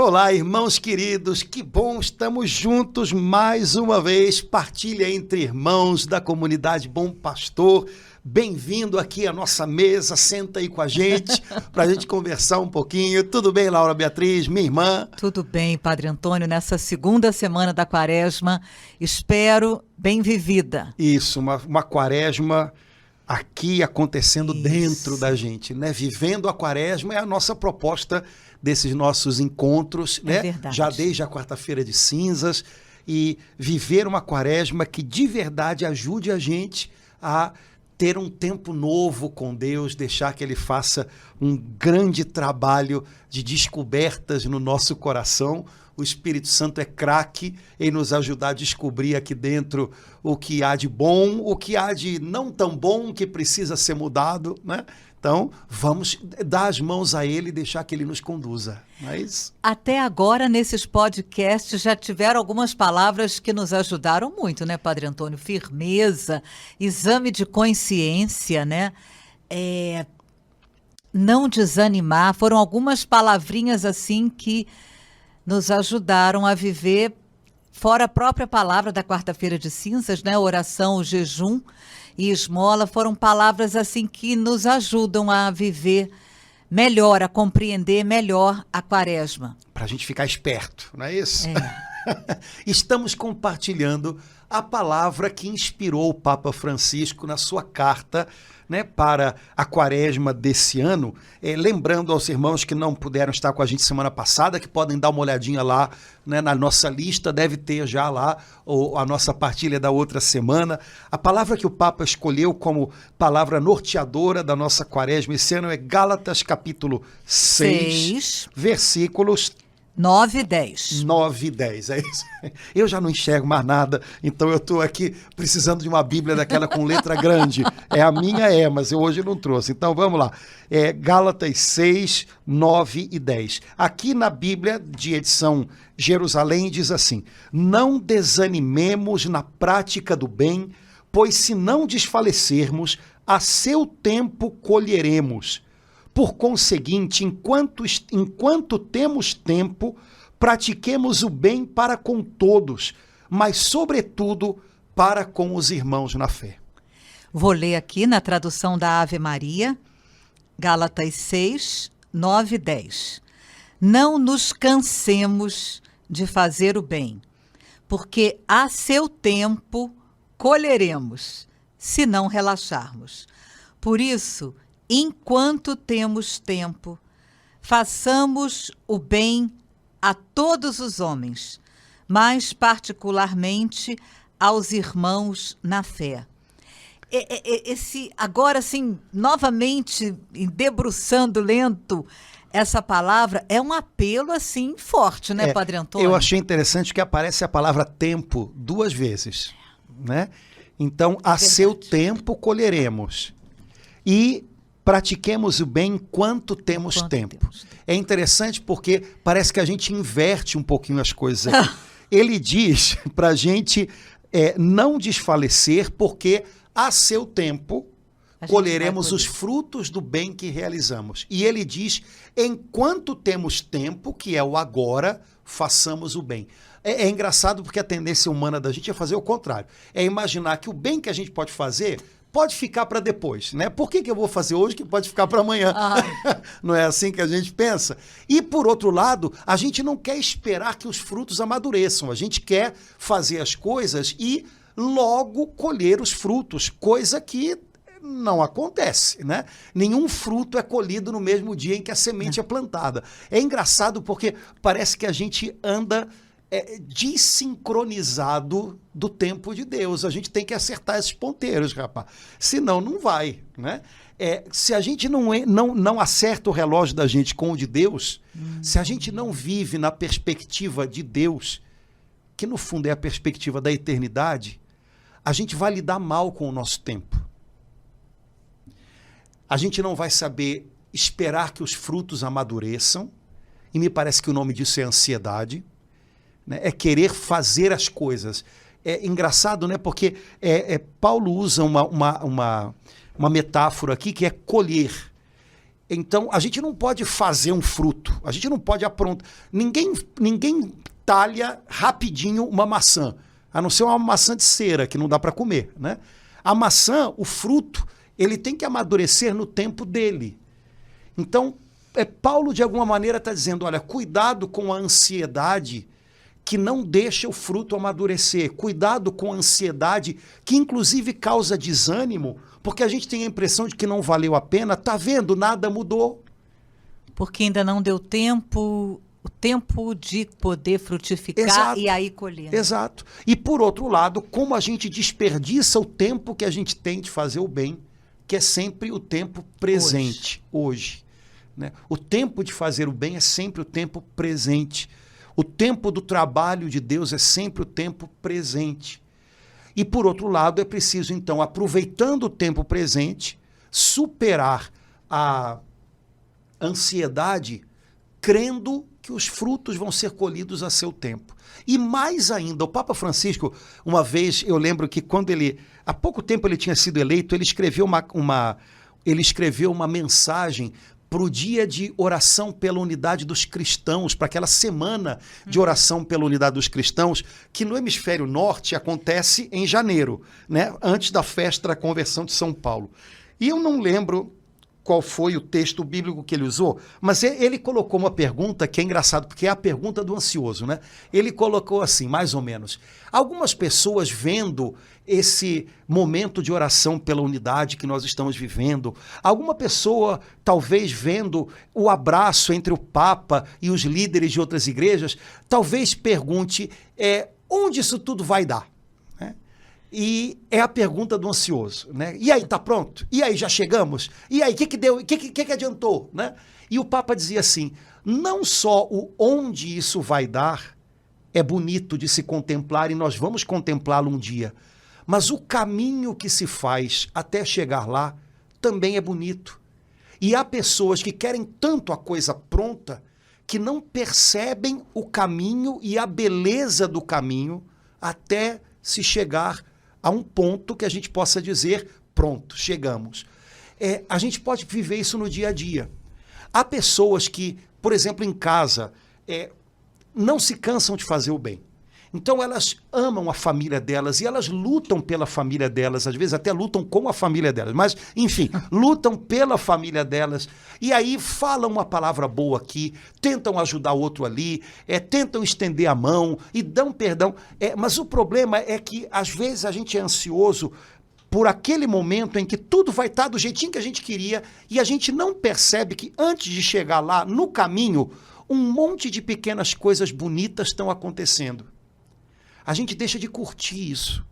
Olá, irmãos queridos, que bom, estamos juntos mais uma vez, partilha entre irmãos da comunidade Bom Pastor. Bem-vindo aqui à nossa mesa, senta aí com a gente, para a gente conversar um pouquinho. Tudo bem, Laura Beatriz, minha irmã? Tudo bem, Padre Antônio, nessa segunda semana da quaresma, espero bem vivida. Isso, uma quaresma aqui acontecendo dentro da gente, né? Vivendo a quaresma é a nossa proposta desses nossos encontros, né? Verdade. Já desde a quarta-feira de cinzas, e viver uma quaresma que de verdade ajude a gente a ter um tempo novo com Deus, deixar que Ele faça um grande trabalho de descobertas no nosso coração. O Espírito Santo é craque em nos ajudar a descobrir aqui dentro o que há de bom, o que há de não tão bom, que precisa ser mudado, né? Então, vamos dar as mãos a Ele e deixar que Ele nos conduza. Mas... Até agora, nesses podcasts, já tiveram algumas palavras que nos ajudaram muito, né, Padre Antônio? Firmeza, exame de consciência, né? Não desanimar. Foram algumas palavrinhas assim que nos ajudaram a viver, fora a própria palavra da quarta-feira de cinzas, né? Oração, o jejum e esmola foram palavras assim que nos ajudam a viver melhor, a compreender melhor a quaresma. Para a gente ficar esperto, não é isso? É. Estamos compartilhando a palavra que inspirou o Papa Francisco na sua carta, né, para a quaresma desse ano, lembrando aos irmãos que não puderam estar com a gente semana passada, que podem dar uma olhadinha lá, né, na nossa lista, deve ter já lá a nossa partilha da outra semana. A palavra que o Papa escolheu como palavra norteadora da nossa quaresma esse ano é Gálatas capítulo 6. Versículos 9 e 10. 9 e 10, é isso. Eu já não enxergo mais nada, então eu estou aqui precisando de uma Bíblia daquela com letra grande. A minha mas eu hoje não trouxe. Então vamos lá. Gálatas 6, 9 e 10. Aqui na Bíblia de edição Jerusalém diz assim: não desanimemos na prática do bem, pois se não desfalecermos, a seu tempo colheremos. Por conseguinte, enquanto temos tempo, pratiquemos o bem para com todos, mas, sobretudo, para com os irmãos na fé. Vou ler aqui na tradução da Ave Maria, Gálatas 6, 9 e 10. Não nos cansemos de fazer o bem, porque a seu tempo colheremos, se não relaxarmos. Por isso, enquanto temos tempo, façamos o bem a todos os homens, mas particularmente aos irmãos na fé. Agora, assim, novamente, debruçando lento essa palavra, é um apelo, assim, forte, né, Padre Antônio? Eu achei interessante que aparece a palavra tempo 2 vezes, né? Então, a seu tempo colheremos. E pratiquemos o bem enquanto temos tempo. É interessante porque parece que a gente inverte um pouquinho as coisas aqui. Ele diz para a gente não desfalecer, porque a seu tempo colheremos os frutos do bem que realizamos. E ele diz, enquanto temos tempo, que é o agora, façamos o bem. É engraçado porque a tendência humana da gente é fazer o contrário. É imaginar que o bem que a gente pode fazer pode ficar para depois, né? Por que eu vou fazer hoje que pode ficar para amanhã? Não é assim que a gente pensa? E, por outro lado, a gente não quer esperar que os frutos amadureçam. A gente quer fazer as coisas e logo colher os frutos, coisa que não acontece, né? Nenhum fruto é colhido no mesmo dia em que a semente é plantada. É engraçado porque parece que a gente anda desincronizado do tempo de Deus. A gente tem que acertar esses ponteiros, rapaz. Senão não vai, né? Se a gente não acerta o relógio da gente com o de Deus, se a gente não vive na perspectiva de Deus, que no fundo é a perspectiva da eternidade, a gente vai lidar mal com o nosso tempo. A gente não vai saber esperar que os frutos amadureçam, e me parece que o nome disso é ansiedade, né? É querer fazer as coisas. É engraçado, né? Porque Paulo usa uma metáfora aqui que é colher. Então, a gente não pode fazer um fruto, a gente não pode aprontar. Ninguém talha rapidinho uma maçã, a não ser uma maçã de cera, que não dá para comer, né? A maçã, o fruto, ele tem que amadurecer no tempo dele. Então, Paulo, de alguma maneira, está dizendo, olha, cuidado com a ansiedade que não deixa o fruto amadurecer. Cuidado com a ansiedade que, inclusive, causa desânimo, porque a gente tem a impressão de que não valeu a pena. Tá vendo? Nada mudou. Porque ainda não deu tempo, o tempo de poder frutificar. Exato. E aí colher. Exato. E, por outro lado, como a gente desperdiça o tempo que a gente tem de fazer o bem, que é sempre o tempo presente, hoje. Né? O tempo de fazer o bem é sempre o tempo presente. O tempo do trabalho de Deus é sempre o tempo presente. E, por outro lado, é preciso, então, aproveitando o tempo presente, superar a ansiedade, crendo que os frutos vão ser colhidos a seu tempo. E mais ainda, o Papa Francisco, uma vez, eu lembro que quando há pouco tempo ele tinha sido eleito, ele escreveu uma mensagem para o dia de oração pela unidade dos cristãos, para aquela semana de oração pela unidade dos cristãos, que no hemisfério norte acontece em janeiro, né? Antes da festa da conversão de São Paulo. E eu não lembro qual foi o texto bíblico que ele usou, mas ele colocou uma pergunta que é engraçado, porque é a pergunta do ansioso, né? Ele colocou assim, mais ou menos, algumas pessoas vendo esse momento de oração pela unidade que nós estamos vivendo, alguma pessoa talvez vendo o abraço entre o Papa e os líderes de outras igrejas, talvez pergunte, onde isso tudo vai dar? E é a pergunta do ansioso, né? E aí, tá pronto? E aí, já chegamos? E aí, o que deu? O que adiantou? Né? E o Papa dizia assim, não só o onde isso vai dar é bonito de se contemplar e nós vamos contemplá-lo um dia, mas o caminho que se faz até chegar lá também é bonito. E há pessoas que querem tanto a coisa pronta que não percebem o caminho e a beleza do caminho até se chegar a um ponto que a gente possa dizer, pronto, chegamos. A gente pode viver isso no dia a dia. Há pessoas que, por exemplo, em casa, não se cansam de fazer o bem. Então elas amam a família delas e elas lutam pela família delas, às vezes até lutam com a família delas, mas enfim, lutam pela família delas e aí falam uma palavra boa aqui, tentam ajudar o outro ali, tentam estender a mão e dão perdão, mas o problema é que às vezes a gente é ansioso por aquele momento em que tudo vai estar do jeitinho que a gente queria e a gente não percebe que antes de chegar lá, no caminho, um monte de pequenas coisas bonitas estão acontecendo. A gente deixa de curtir isso.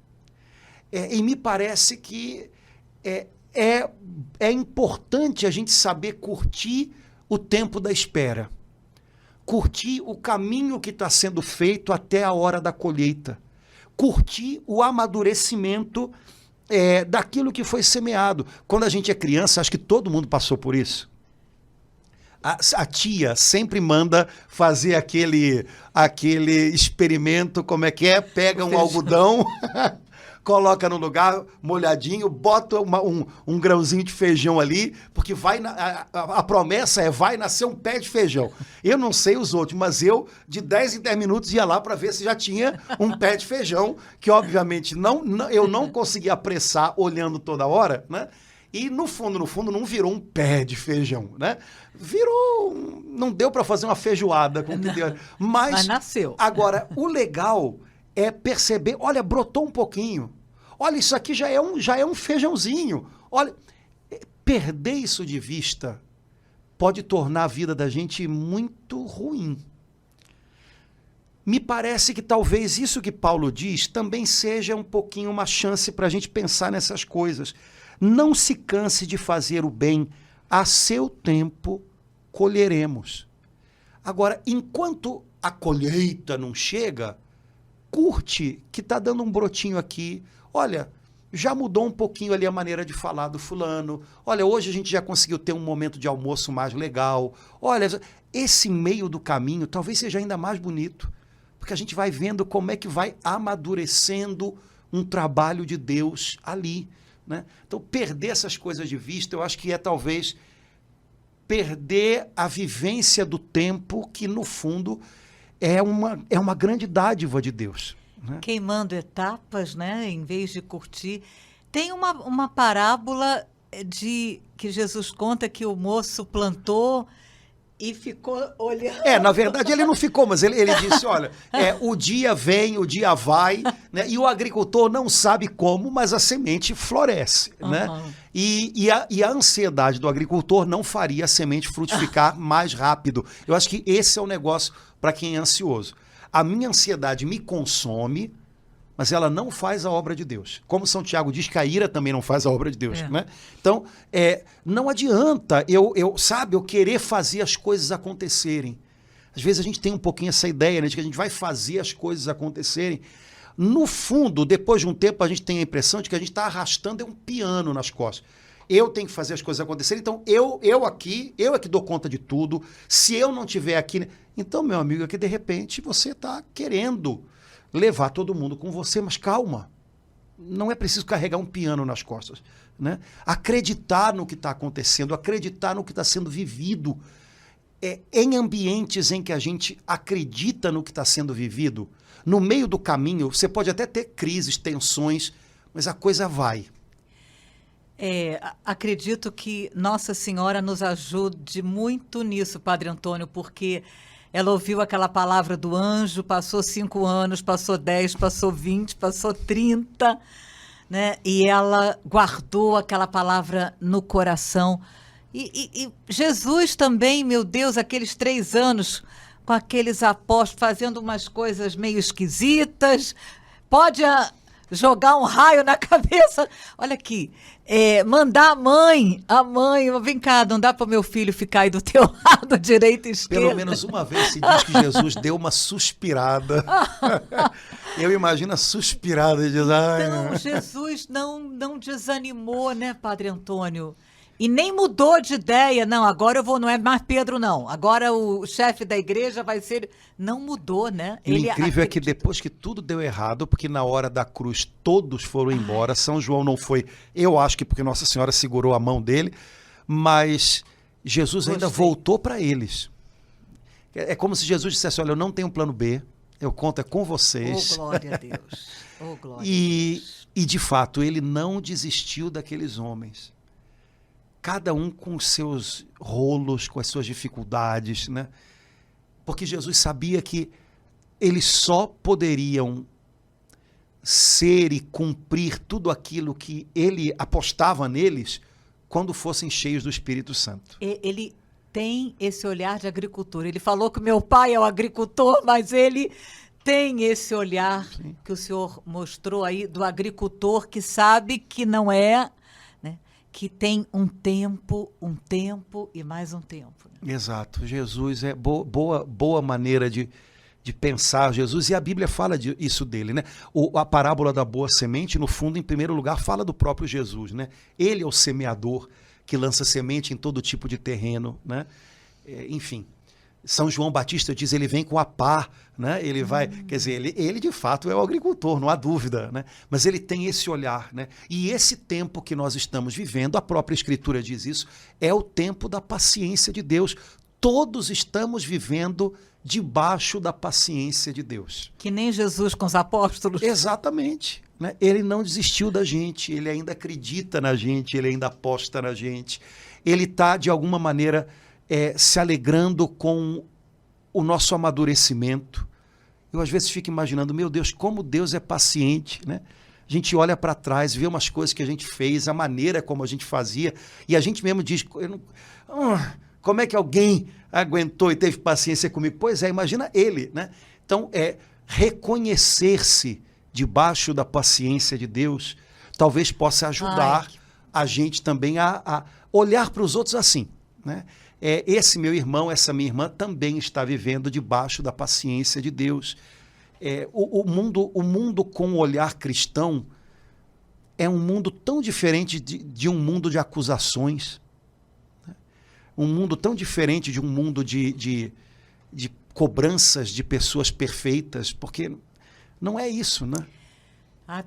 E me parece que é importante a gente saber curtir o tempo da espera. Curtir o caminho que está sendo feito até a hora da colheita. Curtir o amadurecimento daquilo que foi semeado. Quando a gente é criança, acho que todo mundo passou por isso. A tia sempre manda fazer aquele experimento, como é que é? Pega um algodão, coloca no lugar molhadinho, bota um grãozinho de feijão ali, porque a promessa vai nascer um pé de feijão. Eu não sei os outros, mas eu, de 10 em 10 minutos, ia lá para ver se já tinha um pé de feijão, que obviamente eu não conseguia apressar olhando toda hora, né? E no fundo, não virou um pé de feijão, né? Não deu para fazer uma feijoada. Mas nasceu. Agora, o legal é perceber, olha, brotou um pouquinho. Olha, isso aqui já é um feijãozinho. Olha, perder isso de vista pode tornar a vida da gente muito ruim. Me parece que talvez isso que Paulo diz também seja um pouquinho uma chance para a gente pensar nessas coisas. Não se canse de fazer o bem, a seu tempo colheremos. Agora, enquanto a colheita não chega, curte que está dando um brotinho aqui. Olha, já mudou um pouquinho ali a maneira de falar do fulano. Olha, hoje a gente já conseguiu ter um momento de almoço mais legal. Olha, esse meio do caminho talvez seja ainda mais bonito, porque a gente vai vendo como é que vai amadurecendo um trabalho de Deus ali. Né? Então, perder essas coisas de vista, eu acho que é talvez perder a vivência do tempo, que no fundo é uma grande dádiva de Deus, né? Queimando etapas, né? Em vez de curtir. Tem uma parábola que Jesus conta que o moço plantou e ficou olhando. Na verdade ele não ficou, mas ele disse, olha, o dia vem, o dia vai, né? E o agricultor não sabe como, mas a semente floresce, né? E a ansiedade do agricultor não faria a semente frutificar mais rápido. Eu acho que esse é o negócio para quem é ansioso. A minha ansiedade me consome, mas ela não faz a obra de Deus. Como São Tiago diz, que a ira também não faz a obra de Deus, né? Então, não adianta eu querer fazer as coisas acontecerem. Às vezes a gente tem um pouquinho essa ideia, né, de que a gente vai fazer as coisas acontecerem. No fundo, depois de um tempo, a gente tem a impressão de que a gente está arrastando um piano nas costas. Eu tenho que fazer as coisas acontecerem, então eu é que dou conta de tudo. Se eu não estiver aqui... Então, meu amigo, é que de repente você está querendo levar todo mundo com você, mas calma. Não é preciso carregar um piano nas costas, né? Acreditar no que está acontecendo, acreditar no que está sendo vivido. Em ambientes em que a gente acredita no que está sendo vivido, no meio do caminho, você pode até ter crises, tensões, mas a coisa vai. Acredito que Nossa Senhora nos ajude muito nisso, Padre Antônio, porque ela ouviu aquela palavra do anjo, passou 5 anos, passou 10, passou 20, passou 30, né? E ela guardou aquela palavra no coração. E Jesus também, meu Deus, aqueles 3 anos com aqueles apóstolos fazendo umas coisas meio esquisitas, pode jogar um raio na cabeça. Olha aqui, mandar a mãe, vem cá, não dá para o meu filho ficar aí do teu lado, direita e esquerda. Pelo menos uma vez se diz que Jesus deu uma suspirada. Eu imagino a suspirada e diz, Então, Jesus não desanimou, né, Padre Antônio? E nem mudou de ideia, não, agora não é mais Pedro, não. Agora o chefe da igreja vai ser... Não mudou, né? O incrível é que depois que tudo deu errado, porque na hora da cruz todos foram embora, São João não foi, eu acho que porque Nossa Senhora segurou a mão dele, mas Jesus ainda voltou para eles. É como se Jesus dissesse, olha, eu não tenho plano B, eu conto com vocês. Oh, glória a Deus. Oh, glória a Deus. E de fato, ele não desistiu daqueles homens. Cada um com os seus rolos, com as suas dificuldades, né? Porque Jesus sabia que eles só poderiam ser e cumprir tudo aquilo que ele apostava neles quando fossem cheios do Espírito Santo. Ele tem esse olhar de agricultor. Ele falou que meu pai é o agricultor, mas ele tem esse olhar que o senhor mostrou aí do agricultor que sabe que não é... que tem um tempo e mais um tempo. Né? Exato. Jesus é boa maneira de pensar Jesus, e a Bíblia fala isso dele, né? A parábola da boa semente, no fundo, em primeiro lugar, fala do próprio Jesus, né? Ele é o semeador que lança semente em todo tipo de terreno, né? Enfim, São João Batista diz, ele vem com a pá, né? Ele vai, quer dizer, ele de fato é o agricultor, não há dúvida, né? Mas ele tem esse olhar, né? E esse tempo que nós estamos vivendo, a própria Escritura diz isso, é o tempo da paciência de Deus. Todos estamos vivendo debaixo da paciência de Deus. Que nem Jesus com os apóstolos. Exatamente. Né? Ele não desistiu da gente, ele ainda acredita na gente, ele ainda aposta na gente. Ele está, de alguma maneira, se alegrando com o nosso amadurecimento. Eu às vezes fico imaginando, meu Deus, como Deus é paciente, né? A gente olha para trás, vê umas coisas que a gente fez, a maneira como a gente fazia, e a gente mesmo diz, como é que alguém aguentou e teve paciência comigo? Pois é, imagina ele, né? Então, reconhecer-se debaixo da paciência de Deus, talvez possa ajudar a gente também a olhar para os outros assim, né? Esse meu irmão, essa minha irmã também está vivendo debaixo da paciência de Deus. O mundo com o olhar cristão é um mundo tão diferente de um mundo de acusações, né? Um mundo tão diferente de um mundo de cobranças de pessoas perfeitas, porque não é isso, né?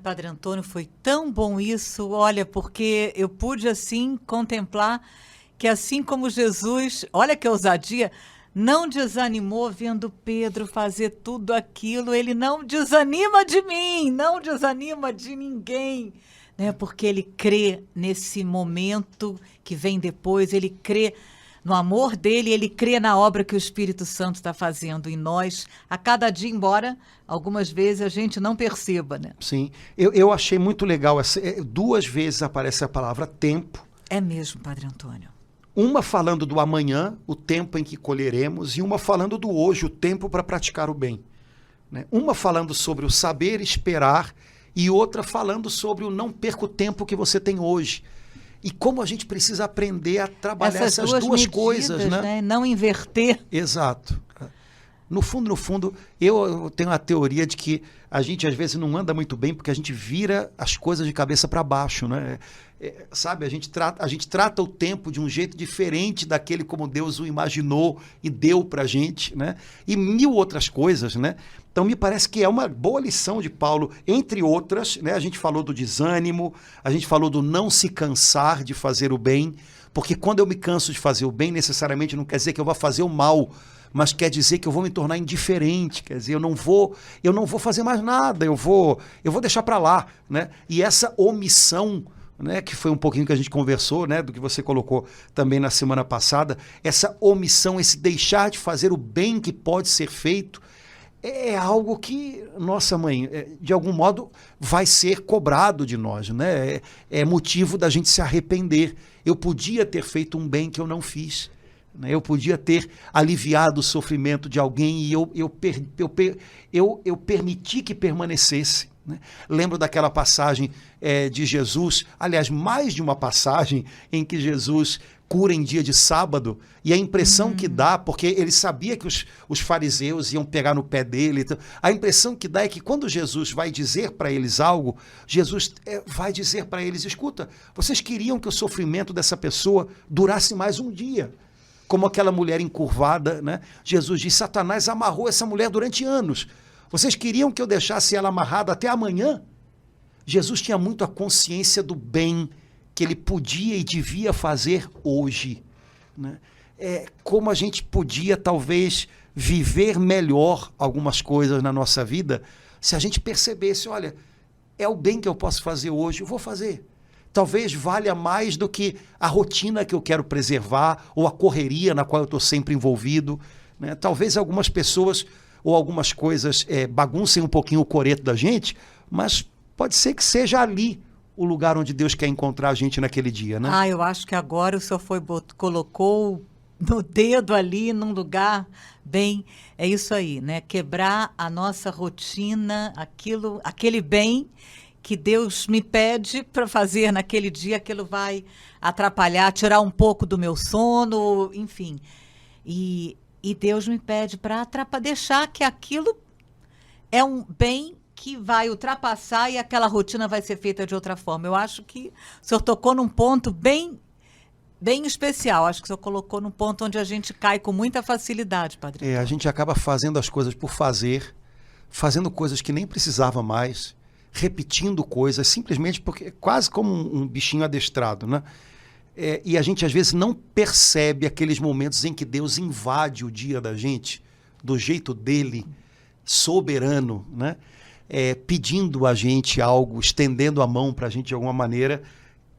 Padre Antônio, foi tão bom isso, olha, porque eu pude assim contemplar que assim como Jesus, olha que ousadia, não desanimou vendo Pedro fazer tudo aquilo, ele não desanima de mim, não desanima de ninguém, né? Porque ele crê nesse momento que vem depois, ele crê no amor dele, ele crê na obra que o Espírito Santo está fazendo em nós, a cada dia, embora algumas vezes a gente não perceba, né? Sim, eu achei muito legal, duas vezes aparece a palavra tempo. É mesmo, Padre Antônio. Uma falando do amanhã, o tempo em que colheremos, e uma falando do hoje, o tempo para praticar o bem. Né? Uma falando sobre o saber esperar e outra falando sobre o não perca o tempo que você tem hoje. E como a gente precisa aprender a trabalhar essas duas medidas, coisas, né? Não inverter. Exato. No fundo, eu tenho a teoria de que a gente às vezes não anda muito bem porque a gente vira as coisas de cabeça para baixo, né? Sabe, a gente trata o tempo de um jeito diferente daquele como Deus o imaginou e deu para a gente, né? E mil outras coisas, né? Então me parece que é uma boa lição de Paulo, entre outras, né? A gente falou do desânimo, a gente falou do não se cansar de fazer o bem, porque quando eu me canso de fazer o bem, necessariamente não quer dizer que eu vá fazer o mal, mas quer dizer que eu vou me tornar indiferente, quer dizer, eu não vou fazer mais nada, eu vou deixar para lá, né? E essa omissão, né, que foi um pouquinho que a gente conversou, né, do que você colocou também na semana passada, essa omissão, esse deixar de fazer o bem que pode ser feito, é algo que, nossa mãe, de algum modo vai ser cobrado de nós, né? É motivo da gente se arrepender. Eu podia ter feito um bem que eu não fiz. Eu podia ter aliviado o sofrimento de alguém e eu permiti que permanecesse. Né? Lembro daquela passagem de Jesus, aliás, mais de uma passagem em que Jesus cura em dia de sábado, e a impressão que dá, porque ele sabia que os fariseus iam pegar no pé dele, então, a impressão que dá é que quando Jesus vai dizer para eles algo, Jesus vai dizer para eles, escuta, vocês queriam que o sofrimento dessa pessoa durasse mais um dia, como aquela mulher encurvada, né? Jesus diz, Satanás amarrou essa mulher durante anos, vocês queriam que eu deixasse ela amarrada até amanhã? Jesus tinha muito a consciência do bem que ele podia e devia fazer hoje. Né? Como a gente podia, talvez, viver melhor algumas coisas na nossa vida se a gente percebesse, olha, é o bem que eu posso fazer hoje, eu vou fazer. Talvez valha mais do que a rotina que eu quero preservar ou a correria na qual eu estou sempre envolvido. Né? Talvez algumas pessoas ou algumas coisas baguncem um pouquinho o coreto da gente, mas pode ser que seja ali o lugar onde Deus quer encontrar a gente naquele dia, né? Eu acho que agora o senhor colocou no dedo ali, num lugar bem... É isso aí, né? Quebrar a nossa rotina, aquele bem que Deus me pede para fazer naquele dia, aquilo vai atrapalhar, tirar um pouco do meu sono, enfim. E Deus me pede para deixar que aquilo é um bem que vai ultrapassar e aquela rotina vai ser feita de outra forma. Eu acho que o senhor tocou num ponto bem especial. Acho que o senhor colocou num ponto onde a gente cai com muita facilidade, Padre. A gente acaba fazendo as coisas por fazer, fazendo coisas que nem precisava mais, repetindo coisas, simplesmente porque quase como um bichinho adestrado, né? E a gente às vezes não percebe aqueles momentos em que Deus invade o dia da gente, do jeito dele, soberano, né? Pedindo a gente algo, estendendo a mão para a gente de alguma maneira,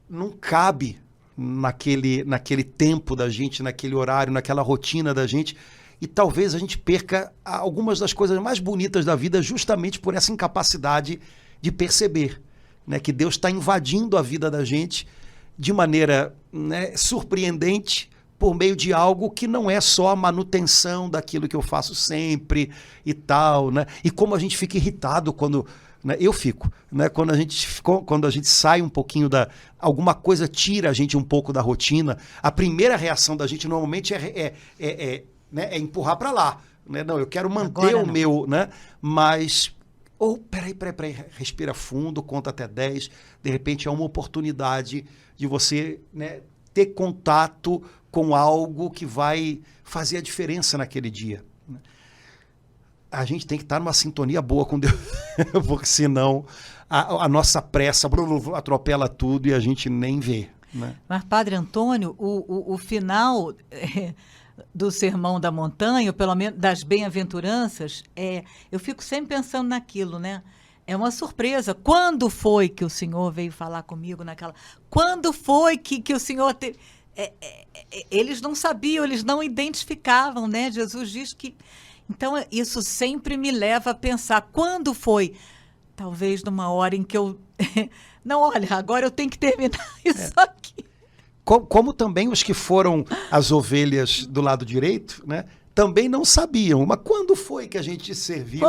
não cabe naquele tempo da gente, naquele horário, naquela rotina da gente, e talvez a gente perca algumas das coisas mais bonitas da vida justamente por essa incapacidade de perceber, né, que Deus está invadindo a vida da gente de maneira, né, surpreendente, por meio de algo que não é só a manutenção daquilo que eu faço sempre e tal, né? E como a gente fica irritado quando... Né, eu fico, né? Quando a gente sai um pouquinho alguma coisa tira a gente um pouco da rotina, a primeira reação da gente normalmente né, empurrar para lá. Né? Não, eu quero manter o meu... Né? Mas... peraí, respira fundo, conta até 10, de repente é uma oportunidade de você, né, ter contato com algo que vai fazer a diferença naquele dia. A gente tem que estar numa sintonia boa com Deus, porque senão a nossa pressa atropela tudo e a gente nem vê. né? Mas, Padre Antônio, o final do Sermão da Montanha, ou pelo menos das bem-aventuranças, eu fico sempre pensando naquilo, né? É uma surpresa. Quando foi que o Senhor veio falar comigo naquela... Quando foi que o Senhor... eles não sabiam, eles não identificavam, né? Jesus diz que... Então, isso sempre me leva a pensar, quando foi? Talvez numa hora em que eu... Não, olha, agora eu tenho que terminar isso aqui. Como também os que foram as ovelhas do lado direito, né? Também não sabiam. Mas quando foi que a gente serviu,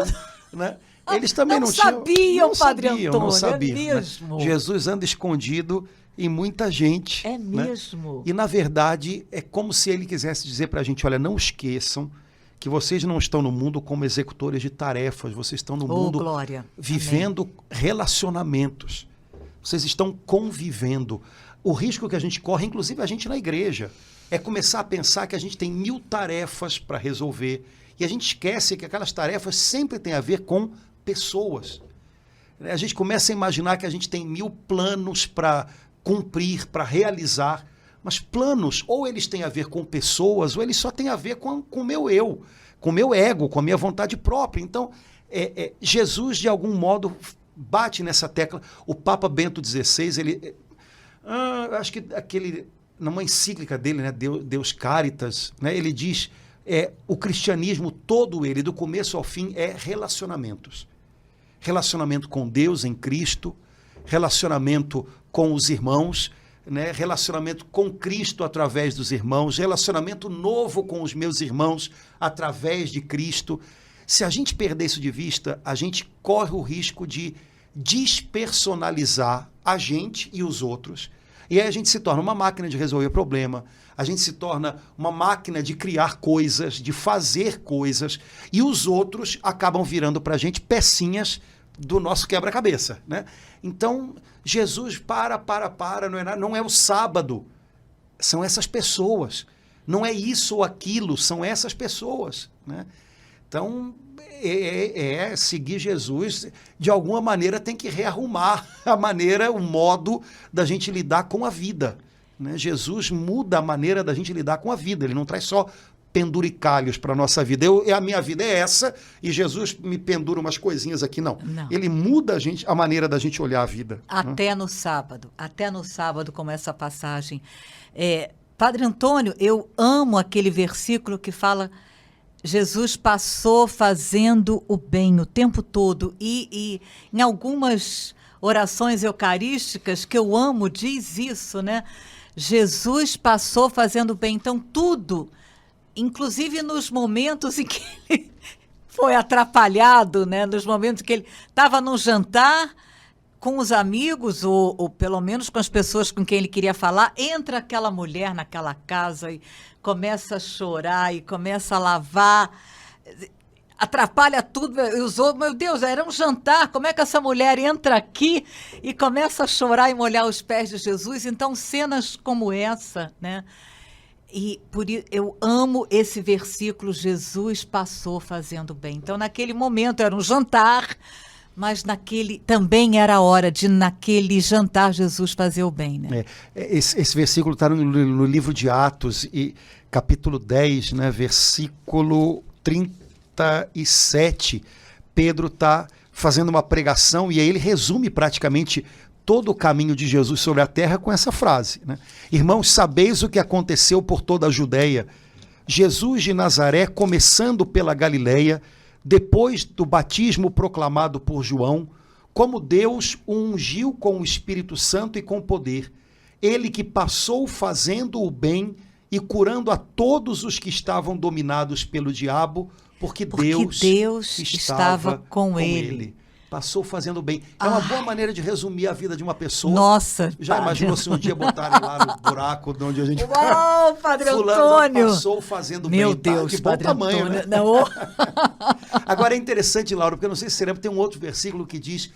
né? Eles também não sabiam, não Padre sabiam, Antônio, não sabiam, é mesmo. Né? Jesus anda escondido em muita gente. É né? mesmo. E, na verdade, é como se ele quisesse dizer para a gente, olha, não esqueçam que vocês não estão no mundo como executores de tarefas, vocês estão no mundo glória. vivendo Amém. Relacionamentos. Vocês estão convivendo. O risco que a gente corre, inclusive a gente na igreja, é começar a pensar que a gente tem 1000 tarefas para resolver. E a gente esquece que aquelas tarefas sempre têm a ver com pessoas. A gente começa a imaginar que a gente tem 1000 planos para cumprir, para realizar. Mas planos, ou eles têm a ver com pessoas, ou eles só têm a ver com o meu eu, com o meu ego, com a minha vontade própria. Então, Jesus, de algum modo, bate nessa tecla. O Papa Bento XVI, ele... acho que numa encíclica dele, né, Deus Caritas, né, ele diz, o cristianismo todo ele, do começo ao fim, é relacionamentos. Relacionamento com Deus em Cristo, relacionamento com os irmãos, né, relacionamento com Cristo através dos irmãos, relacionamento novo com os meus irmãos através de Cristo. Se a gente perder isso de vista, a gente corre o risco de despersonalizar a gente e os outros. E aí a gente se torna uma máquina de resolver problema, a gente se torna uma máquina de criar coisas, de fazer coisas, e os outros acabam virando para a gente pecinhas do nosso quebra-cabeça, né? Então, Jesus não é o sábado, são essas pessoas. Não é isso ou aquilo, são essas pessoas, né? Então, seguir Jesus, de alguma maneira tem que rearrumar a maneira, o modo da gente lidar com a vida, né? Jesus muda a maneira da gente lidar com a vida, ele não traz só penduricalhos para a nossa vida. A minha vida é essa e Jesus me pendura umas coisinhas aqui, não. Ele muda a maneira da gente olhar a vida. Até no sábado, como essa passagem. Padre Antônio, eu amo aquele versículo que fala: Jesus passou fazendo o bem o tempo todo, e em algumas orações eucarísticas que eu amo diz isso, né? Jesus passou fazendo o bem, então tudo, inclusive nos momentos em que ele foi atrapalhado, né? Nos momentos que ele estava num jantar com os amigos, ou pelo menos com as pessoas com quem ele queria falar, entra aquela mulher naquela casa e começa a chorar e começa a lavar, atrapalha tudo. E os outros, meu Deus, era um jantar, como é que essa mulher entra aqui e começa a chorar e molhar os pés de Jesus? Então, cenas como essa, né? E por isso eu amo esse versículo, Jesus passou fazendo bem. Então, naquele momento era um jantar, mas também era a hora de, naquele jantar, Jesus fazer o bem, né? Esse versículo está no livro de Atos, capítulo 10, né, versículo 37. Pedro está fazendo uma pregação e aí ele resume praticamente todo o caminho de Jesus sobre a terra com essa frase, né? Irmãos, sabeis o que aconteceu por toda a Judeia. Jesus de Nazaré, começando pela Galileia, depois do batismo proclamado por João, como Deus o ungiu com o Espírito Santo e com poder, ele que passou fazendo o bem e curando a todos os que estavam dominados pelo diabo, porque Deus estava com ele. Passou fazendo bem. É uma boa maneira de resumir a vida de uma pessoa. Nossa, já imaginou se um dia botarem lá no buraco de onde a gente... Uau, Padre Fulano Antônio! Passou fazendo bem. Meu Deus, que bom Padre tamanho, Antônio. né? Não. Agora é interessante, Laura, porque eu não sei se você lembra, tem um outro versículo que diz,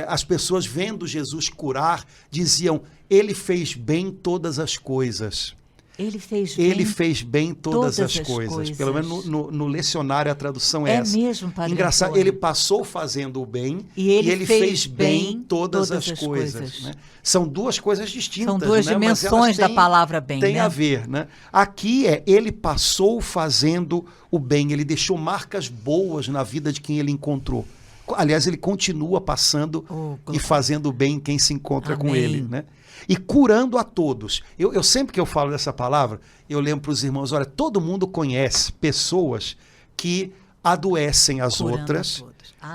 as pessoas vendo Jesus curar, diziam, ele fez bem todas as coisas. Ele fez bem todas as coisas. Pelo menos no lecionário a tradução é essa. É mesmo, Padre Engraçado, Antônio. ele passou fazendo o bem E ele fez bem bem todas as coisas. Né? São duas coisas distintas. São duas né? dimensões da palavra bem. Tem né? a ver. Né? Aqui ele passou fazendo o bem. Ele deixou marcas boas na vida de quem ele encontrou. Aliás, ele continua passando e fazendo o bem em quem se encontra com ele. Né? E curando a todos. Eu sempre que eu falo dessa palavra, eu lembro para os irmãos, olha, todo mundo conhece pessoas que adoecem as outras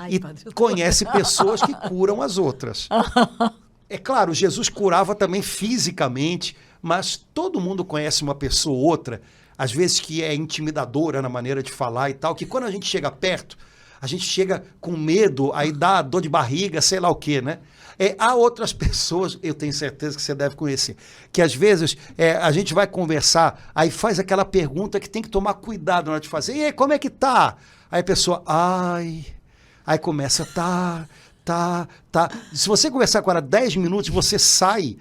e conhece pessoas que curam as outras. É claro, Jesus curava também fisicamente, mas todo mundo conhece uma pessoa ou outra, às vezes que é intimidadora na maneira de falar e tal, que quando a gente chega perto, a gente chega com medo, aí dá dor de barriga, sei lá o quê, né? Há outras pessoas, eu tenho certeza que você deve conhecer, que às vezes a gente vai conversar, aí faz aquela pergunta que tem que tomar cuidado na hora de fazer. E aí, como é que tá? Aí a pessoa, aí começa, tá. Se você conversar agora 10 minutos, você sai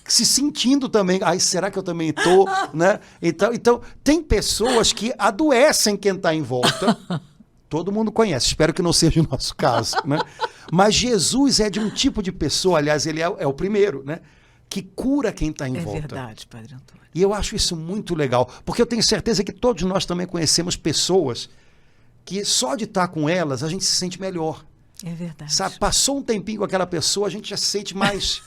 se sentindo também, será que eu também tô? Né? Então, tem pessoas que adoecem quem está em volta. Todo mundo conhece, espero que não seja o nosso caso, né? Mas Jesus é de um tipo de pessoa, aliás, ele é o primeiro, né? Que cura quem está em volta. É verdade, Padre Antônio. E eu acho isso muito legal, porque eu tenho certeza que todos nós também conhecemos pessoas que só de estar com elas a gente se sente melhor. É verdade. Sabe? Passou um tempinho com aquela pessoa, a gente já se sente mais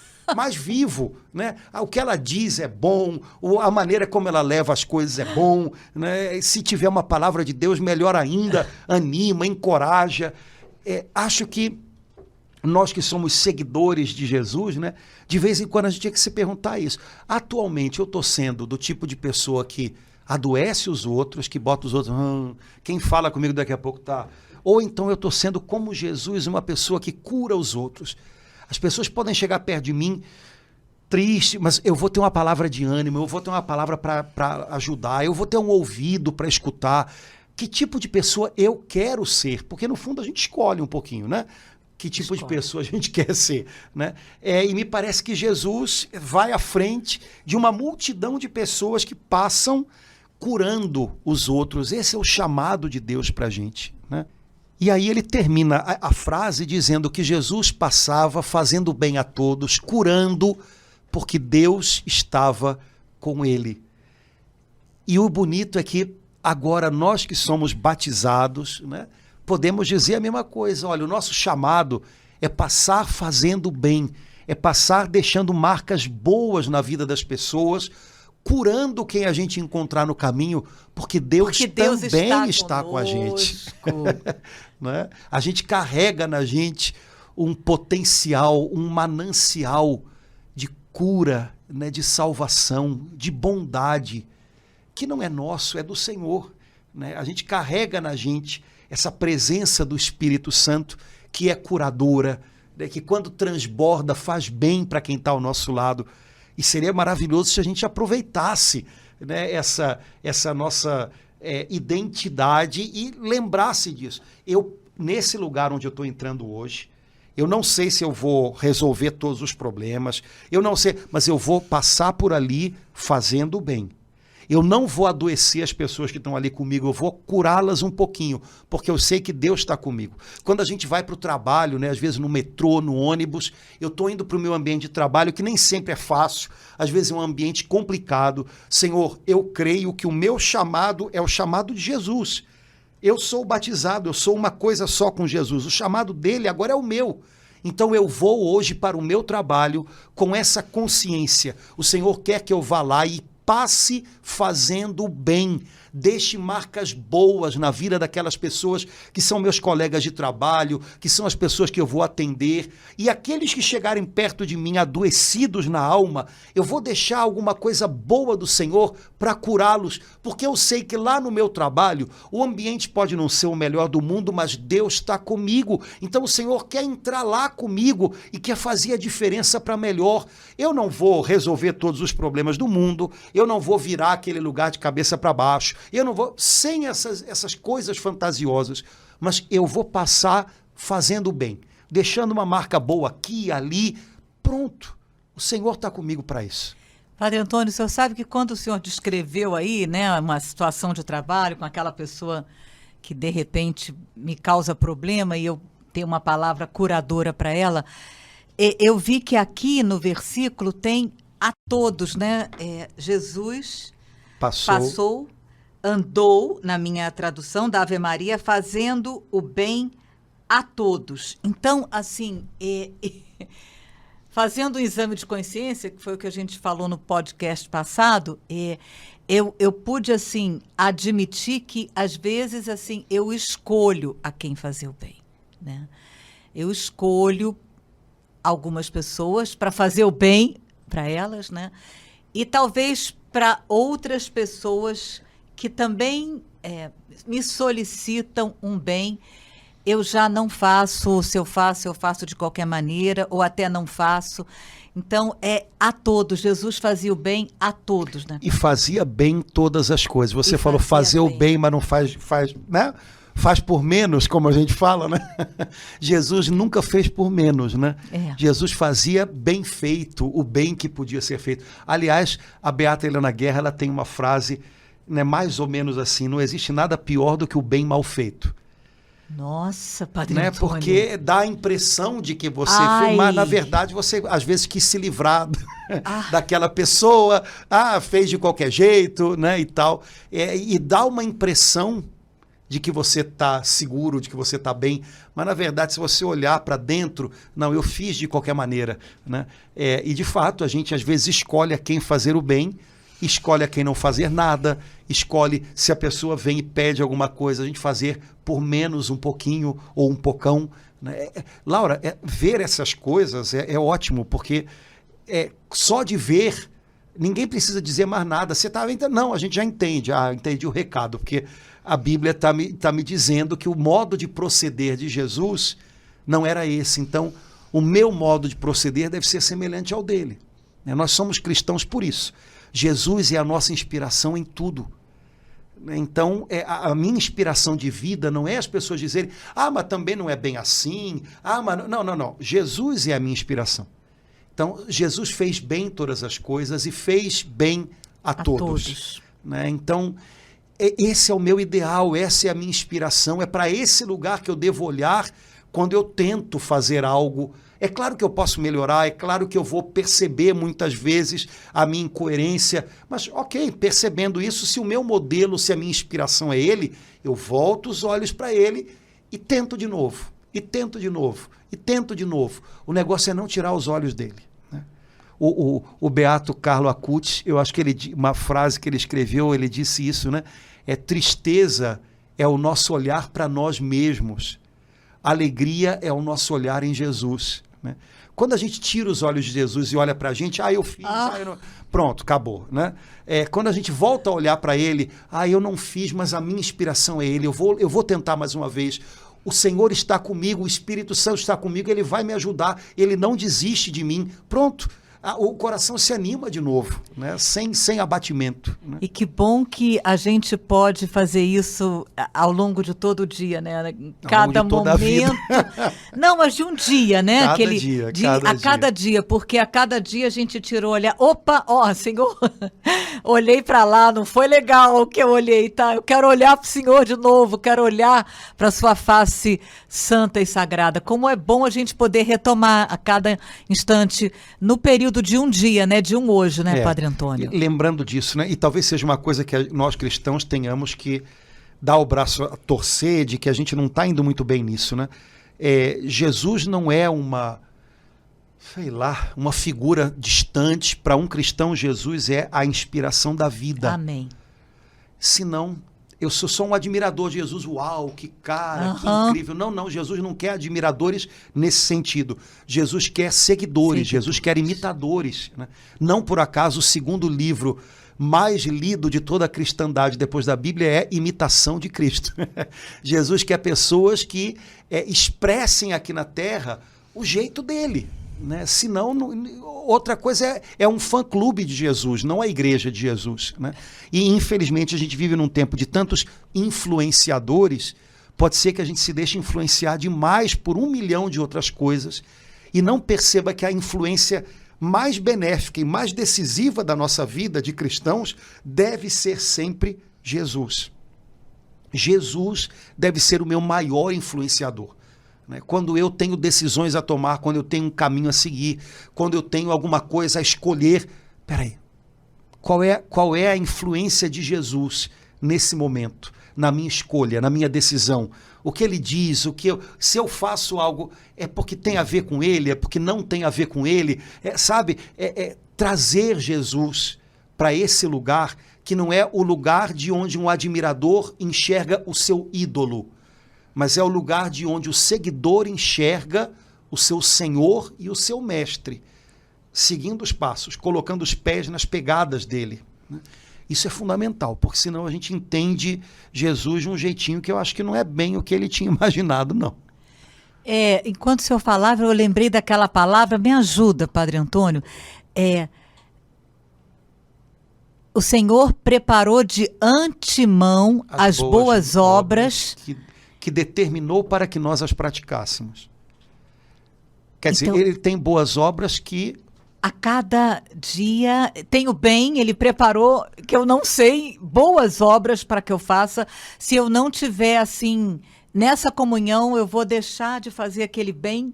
vivo, né? O que ela diz é bom, a maneira como ela leva as coisas é bom, né? Se tiver uma palavra de Deus, melhor ainda, anima, encoraja. Acho que nós que somos seguidores de Jesus, né? De vez em quando a gente tinha que se perguntar isso. Atualmente eu estou sendo do tipo de pessoa que adoece os outros, que bota os outros, quem fala comigo daqui a pouco tá... Ou então eu estou sendo como Jesus, uma pessoa que cura os outros. As pessoas podem chegar perto de mim triste, mas eu vou ter uma palavra de ânimo, eu vou ter uma palavra para ajudar, eu vou ter um ouvido para escutar. Que tipo de pessoa eu quero ser? Porque no fundo a gente escolhe um pouquinho, né? Que tipo de pessoa a gente quer ser, né? E me parece que Jesus vai à frente de uma multidão de pessoas que passam curando os outros. Esse é o chamado de Deus para a gente, né? E aí ele termina a frase dizendo que Jesus passava fazendo bem a todos, curando, porque Deus estava com ele. E o bonito é que agora nós que somos batizados, né, podemos dizer a mesma coisa. Olha, o nosso chamado é passar fazendo bem, é passar deixando marcas boas na vida das pessoas, curando quem a gente encontrar no caminho, porque Deus também está com a gente. Né? A gente carrega na gente um potencial, um manancial de cura, né, de salvação, de bondade, que não é nosso, é do Senhor. Né? A gente carrega na gente essa presença do Espírito Santo, que é curadora, né, que quando transborda faz bem para quem está ao nosso lado. E seria maravilhoso se a gente aproveitasse, né, essa nossa identidade e lembrasse disso. Nesse lugar onde eu estou entrando hoje, eu não sei se eu vou resolver todos os problemas, eu não sei, mas eu vou passar por ali fazendo o bem. Eu não vou adoecer as pessoas que estão ali comigo, eu vou curá-las um pouquinho, porque eu sei que Deus está comigo. Quando a gente vai para o trabalho, né, às vezes no metrô, no ônibus, eu estou indo para o meu ambiente de trabalho, que nem sempre é fácil, às vezes é um ambiente complicado. Senhor, eu creio que o meu chamado é o chamado de Jesus. Eu sou batizado, eu sou uma coisa só com Jesus. O chamado dele agora é o meu. Então eu vou hoje para o meu trabalho com essa consciência. O Senhor quer que eu vá lá e passe fazendo o bem, deixe marcas boas na vida daquelas pessoas que são meus colegas de trabalho, que são as pessoas que eu vou atender, e aqueles que chegarem perto de mim adoecidos na alma, eu vou deixar alguma coisa boa do Senhor para curá-los, porque eu sei que lá no meu trabalho, o ambiente pode não ser o melhor do mundo, mas Deus está comigo, então o Senhor quer entrar lá comigo e quer fazer a diferença para melhor. Eu não vou resolver todos os problemas do mundo, eu não vou virar aquele lugar de cabeça para baixo, eu não vou, sem essas coisas fantasiosas, mas eu vou passar fazendo o bem, deixando uma marca boa aqui, ali, pronto. O Senhor está comigo para isso. Padre Antônio, o senhor sabe que quando o senhor descreveu aí, né, uma situação de trabalho com aquela pessoa que de repente me causa problema e eu tenho uma palavra curadora para ela, eu vi que aqui no versículo tem a todos, né? Jesus passou, andou, na minha tradução da Ave Maria, fazendo o bem a todos. Então, assim, fazendo um exame de consciência, que foi o que a gente falou no podcast passado, eu pude, assim, admitir que, às vezes, assim, eu escolho a quem fazer o bem, né? Eu escolho algumas pessoas para fazer o bem para elas, né? E talvez para outras pessoas que também me solicitam um bem, eu já não faço, se eu faço de qualquer maneira, ou até não faço. Então, a todos. Jesus fazia o bem a todos, né? E fazia bem todas as coisas. Você falou fazer o bem, mas não faz, né? Faz por menos, como a gente fala, né? Jesus nunca fez por menos, né? Jesus fazia bem feito, o bem que podia ser feito. Aliás, a Beata Helena Guerra, ela tem uma frase, né, mais ou menos assim: não existe nada pior do que o bem mal feito. Nossa, Padre né? Antônio. Porque dá a impressão de que você fez, mas na verdade você às vezes quis se livrar daquela pessoa, fez de qualquer jeito, né, e tal. E dá uma impressão de que você está seguro, de que você está bem, mas na verdade, se você olhar para dentro, não, eu fiz de qualquer maneira, né? E de fato, a gente às vezes escolhe a quem fazer o bem, escolhe a quem não fazer nada, escolhe se a pessoa vem e pede alguma coisa, a gente fazer por menos um pouquinho ou um pocão, né? Laura, ver essas coisas é ótimo, porque só de ver, ninguém precisa dizer mais nada. Você tá, não, a gente já entende, entendi o recado, porque a Bíblia está me dizendo que o modo de proceder de Jesus não era esse. Então, o meu modo de proceder deve ser semelhante ao dele. Nós somos cristãos por isso. Jesus é a nossa inspiração em tudo. Então, a minha inspiração de vida não é as pessoas dizerem, mas também não é bem assim. Mas não. Jesus é a minha inspiração. Então, Jesus fez bem todas as coisas e fez bem a todos. Né? Então, esse é o meu ideal, essa é a minha inspiração, é para esse lugar que eu devo olhar quando eu tento fazer algo. É claro que eu posso melhorar, é claro que eu vou perceber muitas vezes a minha incoerência, mas ok, percebendo isso, se o meu modelo, se a minha inspiração é ele, eu volto os olhos para ele e tento de novo, e tento de novo, e tento de novo. O negócio é não tirar os olhos dele. Né? O Beato Carlo Acutis, eu acho que uma frase que ele escreveu, ele disse isso, né? Tristeza é o nosso olhar para nós mesmos. Alegria é o nosso olhar em Jesus. Né? Quando a gente tira os olhos de Jesus e olha para a gente, eu fiz, eu não... Pronto, acabou. Né? Quando a gente volta a olhar para ele, eu não fiz, mas a minha inspiração é ele, eu vou tentar mais uma vez. O Senhor está comigo, o Espírito Santo está comigo, ele vai me ajudar, ele não desiste de mim. Pronto. O coração se anima de novo, né? sem abatimento. Né? E que bom que a gente pode fazer isso ao longo de todo o dia, né? Cada momento. Não, mas de um dia, né? Cada dia, porque a cada dia a gente tirou olhar. Opa, Senhor, olhei para lá, não foi legal o que eu olhei, tá? Eu quero olhar para o Senhor de novo, quero olhar para a sua face santa e sagrada. Como é bom a gente poder retomar a cada instante no período de um dia, né? De um hoje, né, Padre Antônio? Lembrando disso, né? E talvez seja uma coisa que nós cristãos tenhamos que dar o braço a torcer, de que a gente não está indo muito bem nisso, né? Jesus não é uma figura distante. Para um cristão, Jesus é a inspiração da vida. Amém. Senão, eu sou só um admirador de Jesus. Uau, que cara, que incrível. Não, Jesus não quer admiradores nesse sentido. Jesus quer seguidores, Jesus quer imitadores. Né? Não por acaso o segundo livro mais lido de toda a cristandade depois da Bíblia é Imitação de Cristo. Jesus quer pessoas que expressem aqui na Terra o jeito dele. Né? Senão, outra coisa é um fã-clube de Jesus, não a igreja de Jesus. Né? E infelizmente a gente vive num tempo de tantos influenciadores, pode ser que a gente se deixe influenciar demais por 1 milhão de outras coisas e não perceba que a influência mais benéfica e mais decisiva da nossa vida de cristãos deve ser sempre Jesus. Jesus deve ser o meu maior influenciador. Quando eu tenho decisões a tomar, quando eu tenho um caminho a seguir, quando eu tenho alguma coisa a escolher, peraí, qual é a influência de Jesus nesse momento, na minha escolha, na minha decisão? O que ele diz, se eu faço algo, é porque tem a ver com ele, é porque não tem a ver com ele, trazer Jesus para esse lugar que não é o lugar de onde um admirador enxerga o seu ídolo, mas é o lugar de onde o seguidor enxerga o seu Senhor e o seu Mestre, seguindo os passos, colocando os pés nas pegadas dele. Isso é fundamental, porque senão a gente entende Jesus de um jeitinho que eu acho que não é bem o que ele tinha imaginado, não. Enquanto o senhor falava, eu lembrei daquela palavra, me ajuda, Padre Antônio, o Senhor preparou de antemão as boas obras que determinou para que nós as praticássemos. Quer dizer, ele tem boas obras que a cada dia tem o bem, ele preparou, que eu não sei, boas obras para que eu faça. Se eu não tiver assim, nessa comunhão, eu vou deixar de fazer aquele bem.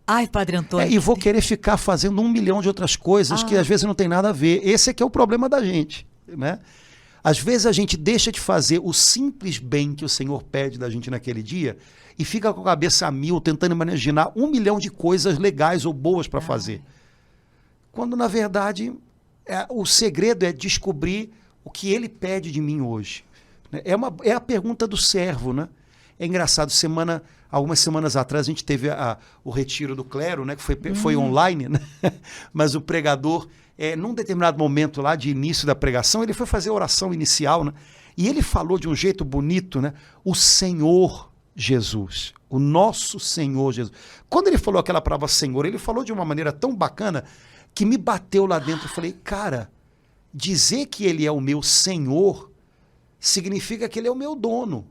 Ai, Padre Antônio. E vou querer ficar fazendo 1 milhão de outras coisas que às vezes não tem nada a ver. Esse é que é o problema da gente, né? Às vezes a gente deixa de fazer o simples bem que o Senhor pede da gente naquele dia e fica com a cabeça a mil, tentando imaginar 1 milhão de coisas legais ou boas para fazer. Quando, na verdade, o segredo é descobrir o que ele pede de mim hoje. É a pergunta do servo, né? É engraçado, algumas semanas atrás a gente teve o retiro do clero, né? Que foi online, né? Mas o pregador, num determinado momento lá de início da pregação, ele foi fazer a oração inicial, né? E ele falou de um jeito bonito, né? O Senhor Jesus, o nosso Senhor Jesus. Quando ele falou aquela palavra Senhor, ele falou de uma maneira tão bacana que me bateu lá dentro. Eu falei, cara, dizer que ele é o meu Senhor significa que ele é o meu dono.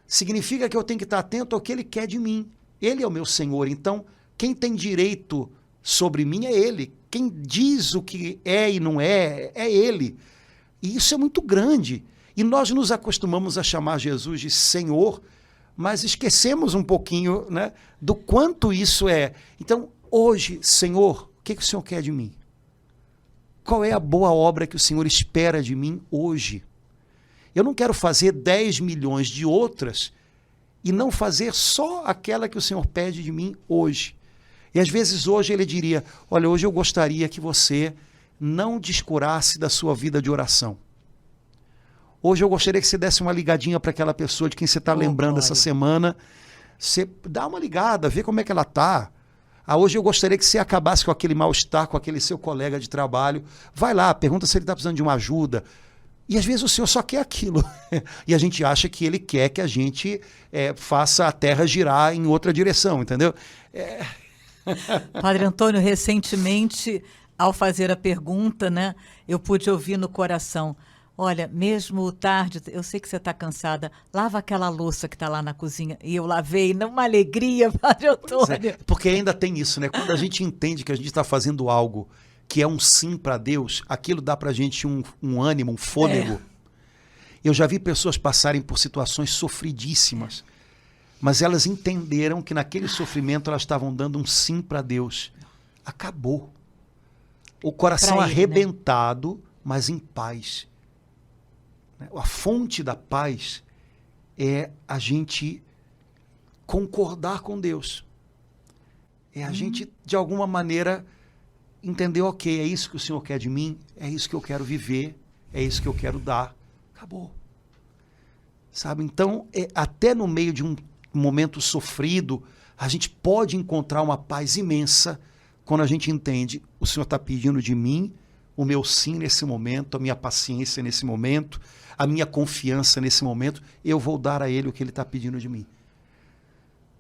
Significa que eu tenho que estar atento ao que ele quer de mim. Ele é o meu Senhor. Então, quem tem direito sobre mim é ele. Quem diz o que é e não é ele. E isso é muito grande. E nós nos acostumamos a chamar Jesus de Senhor, mas esquecemos um pouquinho, né, do quanto isso é. Então, hoje, Senhor, o que o Senhor quer de mim? Qual é a boa obra que o Senhor espera de mim hoje? Eu não quero fazer 10 milhões de outras e não fazer só aquela que o Senhor pede de mim hoje. E às vezes hoje ele diria, olha, hoje eu gostaria que você não descurasse da sua vida de oração. Hoje eu gostaria que você desse uma ligadinha para aquela pessoa de quem você está lembrando essa semana. Você dá uma ligada, vê como é que ela está. Hoje eu gostaria que você acabasse com aquele mal-estar, com aquele seu colega de trabalho. Vai lá, pergunta se ele está precisando de uma ajuda. E às vezes o Senhor só quer aquilo. E a gente acha que ele quer que a gente faça a terra girar em outra direção, entendeu? Padre Antônio, recentemente, ao fazer a pergunta, né, eu pude ouvir no coração, olha, mesmo tarde, eu sei que você está cansada, lava aquela louça que está lá na cozinha. E eu lavei, numa alegria, Padre Antônio. Porque ainda tem isso, né? Quando a gente entende que a gente está fazendo algo que é um sim para Deus, aquilo dá para a gente um ânimo, um fôlego. Eu já vi pessoas passarem por situações sofridíssimas, mas elas entenderam que naquele sofrimento elas estavam dando um sim para Deus. Acabou. O coração arrebentado, né? Mas em paz. A fonte da paz é a gente concordar com Deus. É a gente, de alguma maneira, entender, ok, é isso que o Senhor quer de mim, é isso que eu quero viver, é isso que eu quero dar. Acabou. Sabe? Então, até no meio de um momento sofrido, a gente pode encontrar uma paz imensa quando a gente entende, o Senhor está pedindo de mim o meu sim nesse momento, a minha paciência nesse momento, a minha confiança nesse momento, eu vou dar a Ele o que Ele está pedindo de mim.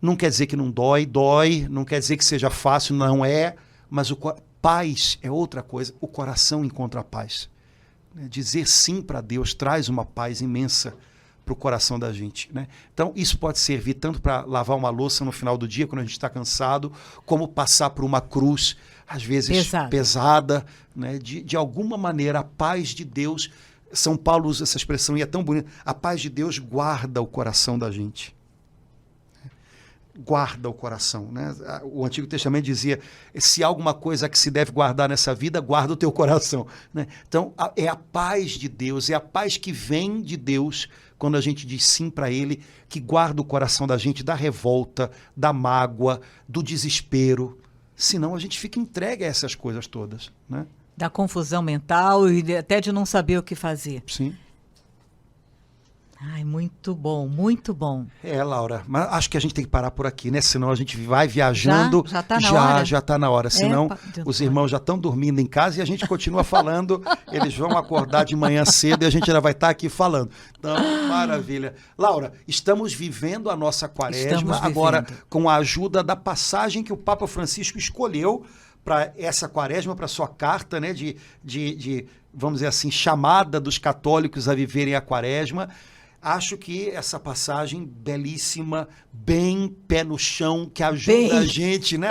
Não quer dizer que não dói, dói, não quer dizer que seja fácil, não é, mas paz é outra coisa, o coração encontra a paz. Dizer sim para Deus traz uma paz imensa para o coração da gente, né? Então, isso pode servir tanto para lavar uma louça no final do dia, quando a gente está cansado, como passar por uma cruz, às vezes pesada, né? De alguma maneira, a paz de Deus, São Paulo usa essa expressão e é tão bonita, a paz de Deus guarda o coração da gente. Guarda o coração, né? O Antigo Testamento dizia, se há alguma coisa que se deve guardar nessa vida, guarda o teu coração, né? Então, é a paz de Deus, é a paz que vem de Deus, quando a gente diz sim para Ele, que guarda o coração da gente da revolta, da mágoa, do desespero. Senão a gente fica entregue a essas coisas todas, né? Da confusão mental e até de não saber o que fazer. Sim. Ai, muito bom, muito bom. Laura, mas acho que a gente tem que parar por aqui, né? Senão a gente vai viajando. Já está na hora? Já está na hora. Senão os irmãos já estão dormindo em casa e a gente continua falando. Eles vão acordar de manhã cedo e a gente já vai estar aqui falando. Então, maravilha. Laura, estamos vivendo a nossa quaresma agora com a ajuda da passagem que o Papa Francisco escolheu para essa quaresma, para sua carta, né? Vamos dizer assim, chamada dos católicos a viverem a quaresma. Acho que essa passagem belíssima, bem pé no chão, que ajuda a gente, né,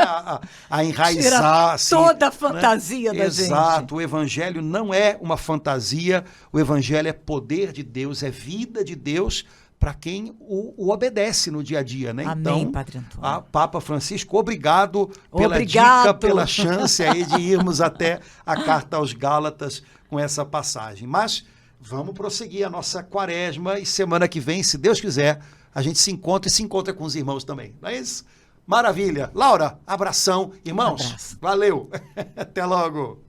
a enraizar. Assim, toda a fantasia, né, da gente. Exato, o Evangelho não é uma fantasia, o Evangelho é poder de Deus, é vida de Deus para quem o obedece no dia a dia, né? Amém, então, Padre Antônio. Papa Francisco, obrigado pela dica, pela chance aí de irmos até a Carta aos Gálatas com essa passagem. Mas vamos prosseguir a nossa quaresma e semana que vem, se Deus quiser, a gente se encontra com os irmãos também. Não é isso? Maravilha. Laura, abração. Irmãos, valeu. Até logo.